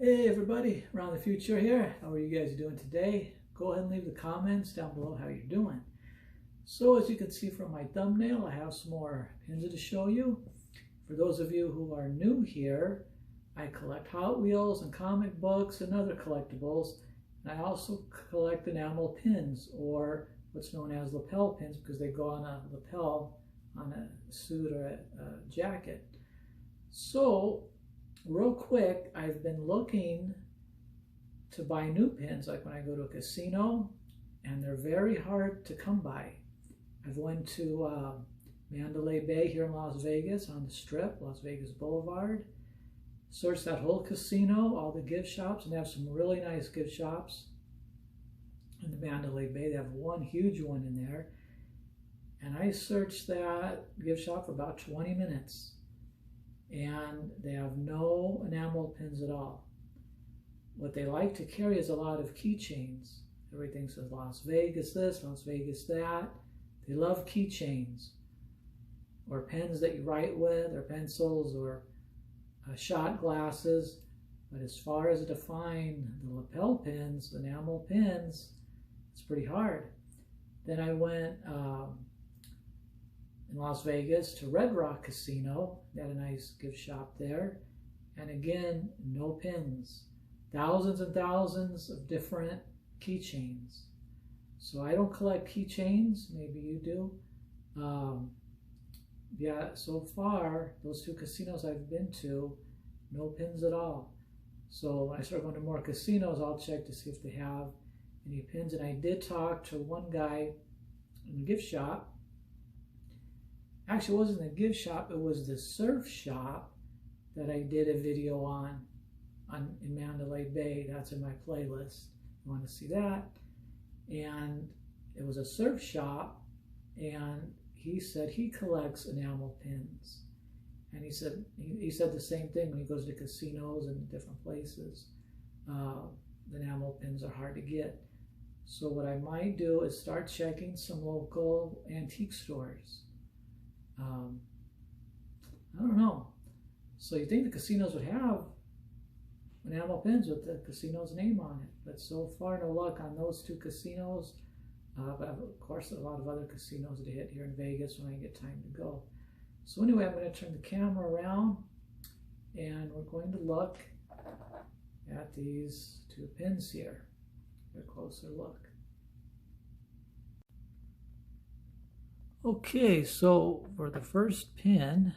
Hey everybody, Around the Future here. How are you guys doing today? Go ahead and leave the comments down below how you're doing. So as you can see from my thumbnail, I have some more pins to show you. For those of you who are new here, I collect Hot Wheels and comic books and other collectibles. And I also collect enamel pins, or what's known as lapel pins, because they go on a lapel on a suit or a jacket. So real quick, I've been looking to buy new pins, like when I go to a casino, and they're very hard to come by. I've went to Mandalay Bay here in Las Vegas on the Strip, Las Vegas Boulevard. Searched that whole casino, all the gift shops, and they have some really nice gift shops in the Mandalay Bay. They have one huge one in there. And I searched that gift shop for about 20 minutes. And they have no enamel pins at all. What they like to carry is a lot of keychains. Everything says Las Vegas this, Las Vegas that. They love keychains, or pens that you write with, or pencils, or shot glasses. But as far as to find the lapel pins, the enamel pins, it's pretty hard. Then I went in Las Vegas to Red Rock Casino. They had a nice gift shop there. And again, no pins. Thousands and thousands of different keychains. So I don't collect keychains. Maybe you do. Yeah, so far, those two casinos I've been to, no pins at all. So when I start going to more casinos, I'll check to see if they have any pins. And I did talk to one guy in the gift shop. Actually, it wasn't the gift shop, it was the surf shop that I did a video on in Mandalay Bay. That's in my playlist. You want to see that? And it was a surf shop, and he said he collects enamel pins. And he said the same thing when he goes to casinos and different places. The enamel pins are hard to get. So what I might do is start checking some local antique stores. I don't know. So you think the casinos would have enamel pins with the casino's name on it, but so far no luck on those two casinos. But of course a lot of other casinos to hit here in Vegas when I get time to go. So anyway, I'm going to turn the camera around and we're going to look at these two pins here. Get a closer look. Okay, so for the first pin,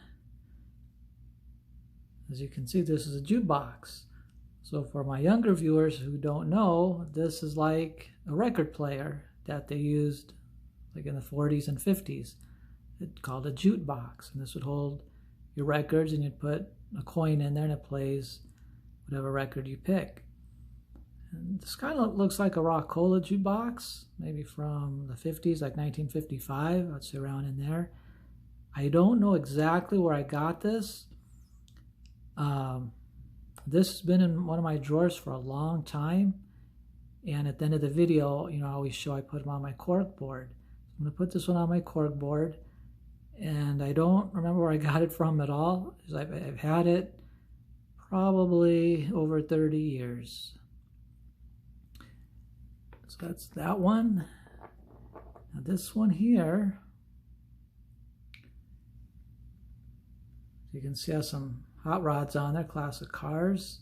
as you can see, this is a jukebox. So for my younger viewers who don't know, this is like a record player that they used like in the 40s and 50s. It's called a jukebox, and this would hold your records, and you'd put a coin in there and it plays whatever record you pick. And this kind of looks like a Rock-Cola jukebox, maybe from the 50s, like 1955, I'd say around in there. I don't know exactly where I got this. This has been in one of my drawers for a long time. And at the end of the video, I always show I put them on my cork board. I'm going to put this one on my cork board. And I don't remember where I got it from at all. I've had it probably over 30 years. So that's that one. Now this one here, you can see has some hot rods on there, classic cars.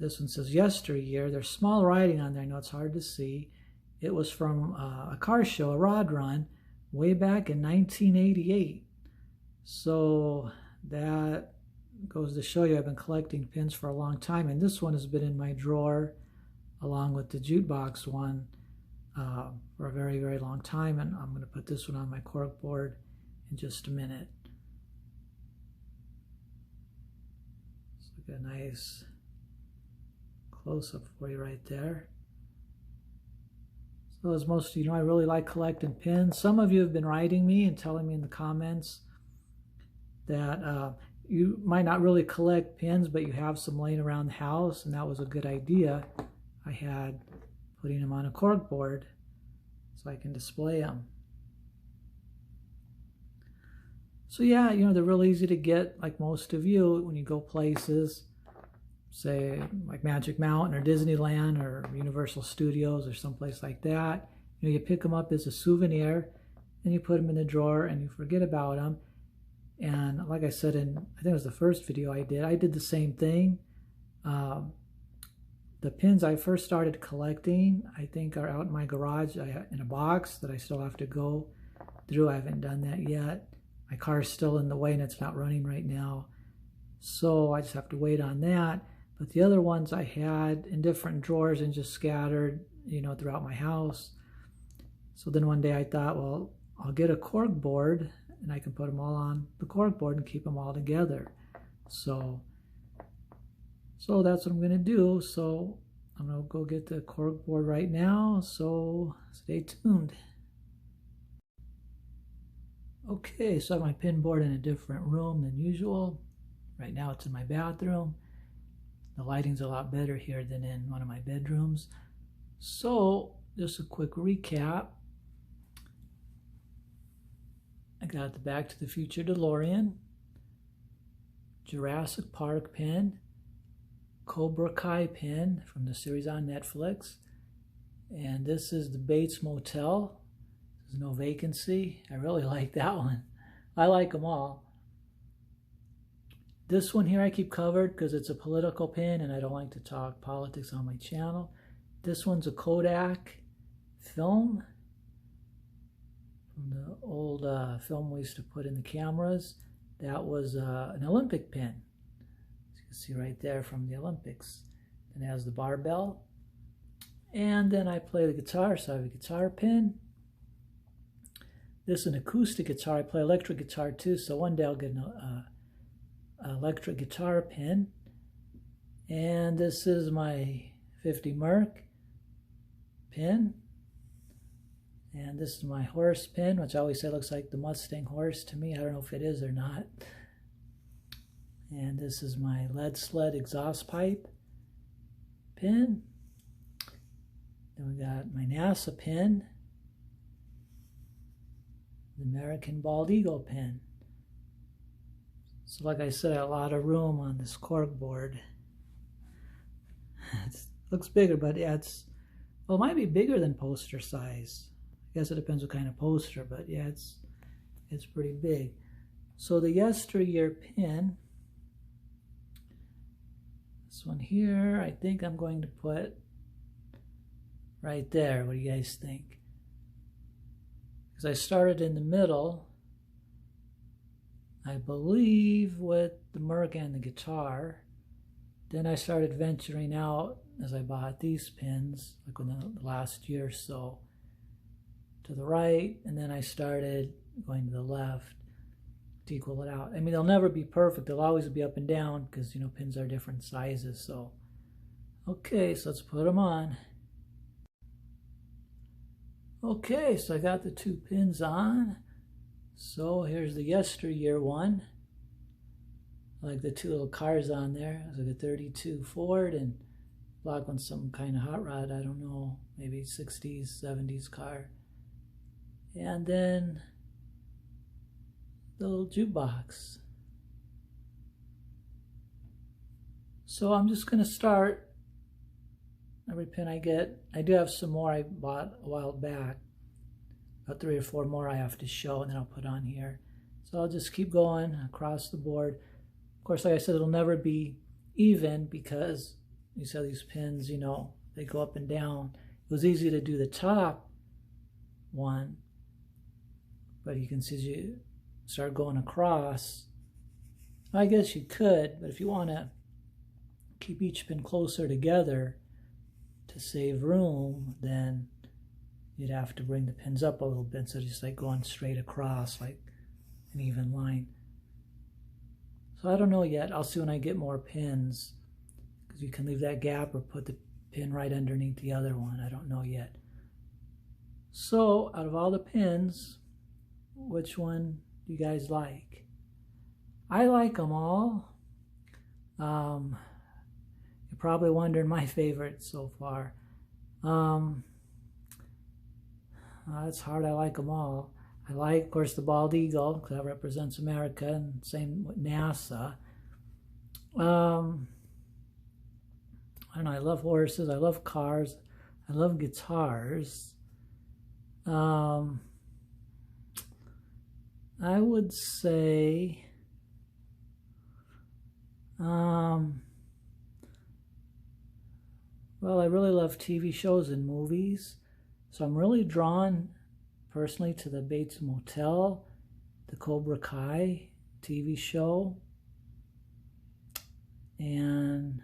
This one says yesteryear. There's small writing on there. I know it's hard to see. It was from a car show, a rod run, way back in 1988. So that goes to show you I've been collecting pins for a long time. And this one has been in my drawer along with the jukebox one for a very, very long time. And I'm going to put this one on my cork board in just a minute. It's like a nice close-up for you right there. So as most of you know, I really like collecting pins. Some of you have been writing me and telling me in the comments that you might not really collect pins, but you have some laying around the house, and that was a good idea I had, putting them on a cork board so I can display them. So yeah, they're real easy to get, like most of you, when you go places. say like Magic Mountain or Disneyland or Universal Studios or someplace like that. You pick them up as a souvenir and you put them in the drawer and you forget about them. And like I said in, I think it was the first video I did the same thing. The pins I first started collecting, I think, are out in my garage in a box that I still have to go through. I haven't done that yet. My car's still in the way and it's not running right now. So I just have to wait on that. But the other ones I had in different drawers and just scattered, throughout my house. So then one day I thought, well, I'll get a cork board and I can put them all on the cork board and keep them all together. So that's what I'm going to do. So I'm going to go get the cork board right now. So stay tuned. Okay, so I have my pin board in a different room than usual. Right now it's in my bathroom. The lighting's a lot better here than in one of my bedrooms. So just a quick recap. I got the Back to the Future DeLorean, Jurassic Park pin, Cobra Kai pin from the series on Netflix, and this is the Bates Motel. There's no vacancy. I really like that one. I like them all. This one here I keep covered because it's a political pin and I don't like to talk politics on my channel. This one's a Kodak film from the old film we used to put in the cameras. That was an Olympic pin. As you can see right there from the Olympics. And it has the barbell. And then I play the guitar, so I have a guitar pin. This is an acoustic guitar. I play electric guitar too, so one day I'll get an electric guitar pin. And this is my 50 Merc pin. And this is my horse pin, which I always say looks like the Mustang horse to me. I don't know if it is or not. And this is my lead sled exhaust pipe pin. Then we got my NASA pin. The American Bald Eagle pin. So like I said, a lot of room on this cork board. It looks bigger, but yeah, well, it might be bigger than poster size. I guess it depends what kind of poster, but yeah, it's pretty big. So the yesteryear pin, this one here, I think I'm going to put right there. What do you guys think? Because I started in the middle, I believe, with the Merc and the guitar. Then I started venturing out as I bought these pins, like in the last year or so, to the right, and then I started going to the left to equal it out. I mean, they'll never be perfect. They'll always be up and down because, pins are different sizes. So, okay, so let's put them on. Okay, so I got the two pins on. So here's the yesteryear one. I like the two little cars on there. It's like a 32 Ford and black one's some kind of hot rod. I don't know, maybe 60s, 70s car. And then the little jukebox. So I'm just going to start every pin I get. I do have some more I bought a while back. About 3 or 4 more I have to show, and then I'll put on here. So I'll just keep going across the board. Of course, like I said, it'll never be even because you see these pins, they go up and down. It was easy to do the top one, but you can see as you start going across, I guess you could, but if you want to keep each pin closer together to save room, then you'd have to bring the pins up a little bit instead of just like going straight across like an even line. So I don't know yet. I'll see when I get more pins, because you can leave that gap or put the pin right underneath the other one. I don't know yet. So out of all the pins, which one do you guys like? I like them all. You're probably wondering my favorite so far. It's hard. I like them all. I like, of course, the bald eagle because that represents America, and same with NASA. don't know, I love horses, I love cars, I love guitars. I would say well, I really love TV shows and movies, so I'm really drawn personally to the Bates Motel, the Cobra Kai TV show, and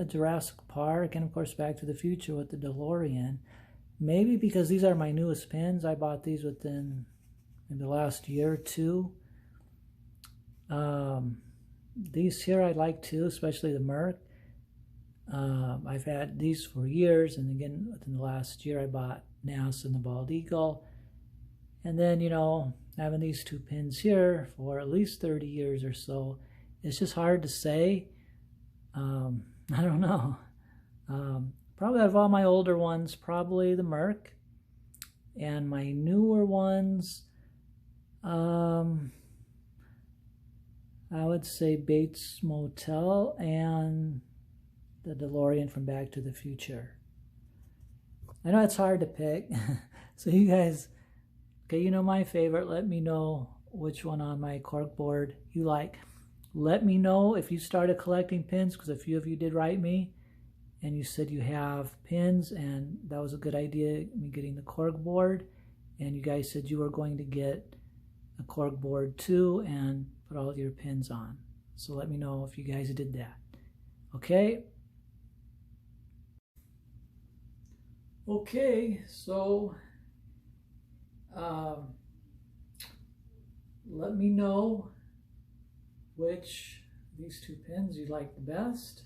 Jurassic Park, and of course Back to the Future with the DeLorean. Maybe because these are my newest pins. I bought these within the last year or two. These here I like too, especially the Merc. I've had these for years, and again within the last year I bought NASA and the Bald Eagle. And then, you know, having these two pins here for at least 30 years or so, it's just hard to say. I don't know. Probably out of all my older ones, probably the Merc. And my newer ones, I would say Bates Motel and the DeLorean from Back to the Future. I know it's hard to pick. So you guys, okay, you know my favorite. Let me know which one on my corkboard you like. Let me know if you started collecting pins, because a few of you did write me and you said you have pins, and that was a good idea, me getting the corkboard. And you guys said you were going to get a corkboard too and put all your pins on. So let me know if you guys did that. Okay? Okay, so let me know which these two pins you like the best,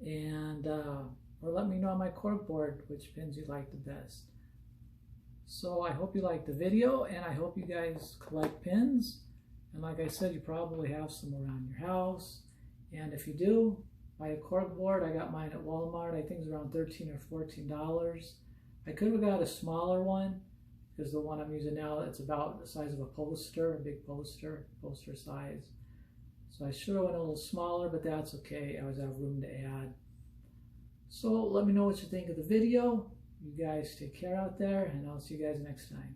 and or let me know on my corkboard which pins you like the best. So I hope you liked the video, and I hope you guys collect pins. And like I said, you probably have some around your house, and if you do, buy a corkboard. I got mine at Walmart. I think it's around $13 or $14. I could have got a smaller one, because the one I'm using now, it's about the size of a poster, a big poster size. So I should have went a little smaller, but that's okay. I always have room to add. So let me know what you think of the video. You guys take care out there, and I'll see you guys next time.